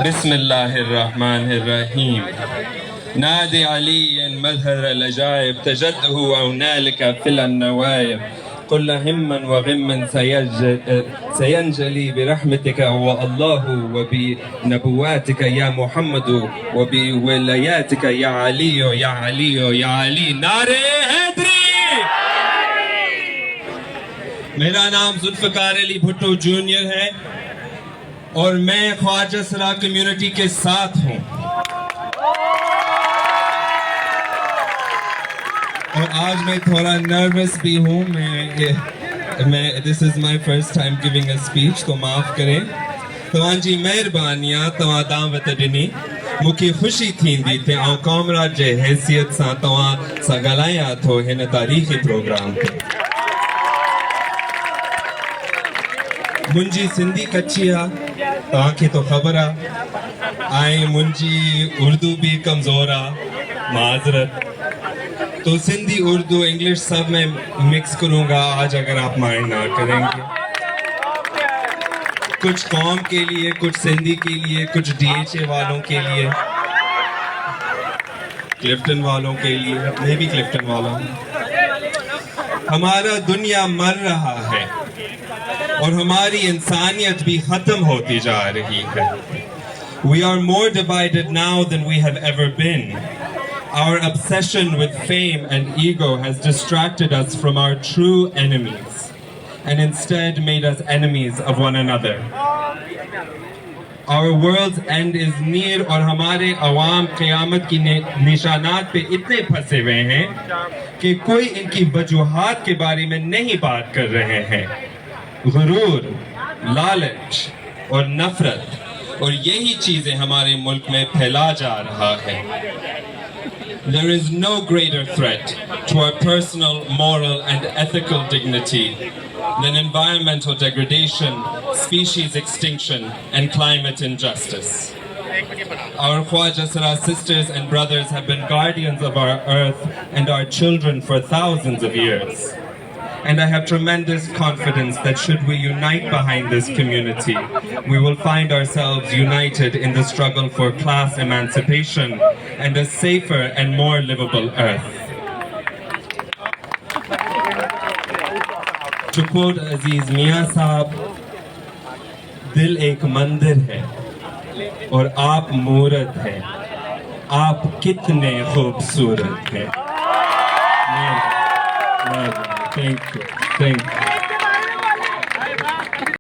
बिस्मिल्लाहिर्रहमानिर्रहीम नादे अली मजहर अलजाइब तजद्दहु औनालिक फिल नवाइब कुल हिम्मन व गिम्मन सयंजली बिरहमतिक व अल्लाह व बिनबुवातिक या मुहम्मद व बिवलायातिक या अली या अली या अली। नारे हैदरी। मेरा नाम जुल्फिकार अली भुट्टो जूनियर है और मैं ख्वाजा सरा कम्युनिटी के साथ हूँ। और आज मैं थोड़ा नर्वस भी हूँ। मैं this is my first time giving a speech, तो माफ़ करें। तव्हांजी महिरबानियां तव्हां दावत ॾिनी, मूंखे ख़ुशी थींदी ते आउं कॉमराड जे हैसियत सां तव्हां सां ॻाल्हायां थो हिन तारीख़ी प्रोग्राम ते। मुंहिंजी सिंधी कच्ची आहे, तव्हांखे तो ख़बर आहे, ऐं मुंहिंजी उर्दू भी कमज़ोर आहे, माज़रत। तो सिंधी उर्दू इंग्लिश सब में मिक्स करूंगा आज, अगर आप माइंड ना करेंगे। कुछ कौम के लिए, कुछ सिंधी के लिए, कुछ DHA वालों के लिए, क्लिफ्टन वालों के लिए, मैं भी क्लिफ्टन वाला हूँ। हमारा दुनिया मर रहा है और हमारी इंसानियत भी खत्म होती जा रही है। We are more divided now than we have ever been. Our obsession with fame and ego has distracted us from our true enemies and instead made us enemies of one another. Our world's end is near और हमारे अवाम क़यामत की निशानात पे इतने फंसे हुए हैं कि कोई इनकी वजूहात के बारे में नहीं बात कर रहे हैं। गुरूर, लालच और नफरत और यही चीजें हमारे मुल्क में फैला जा रहा है। There is no greater threat to our personal, moral and ethical dignity than environmental degradation, species extinction and climate injustice. Our Khwaja Sara sisters and brothers have been guardians of our earth and our children for thousands of years. And I have tremendous confidence that should we unite behind this community, we will find ourselves united in the struggle for class emancipation and a safer and more livable earth. To quote Aziz Mian Sahab, दिल एक मंदिर है और आप मूरत हैं, आप कितने खूबसूरत हैं। Thank you.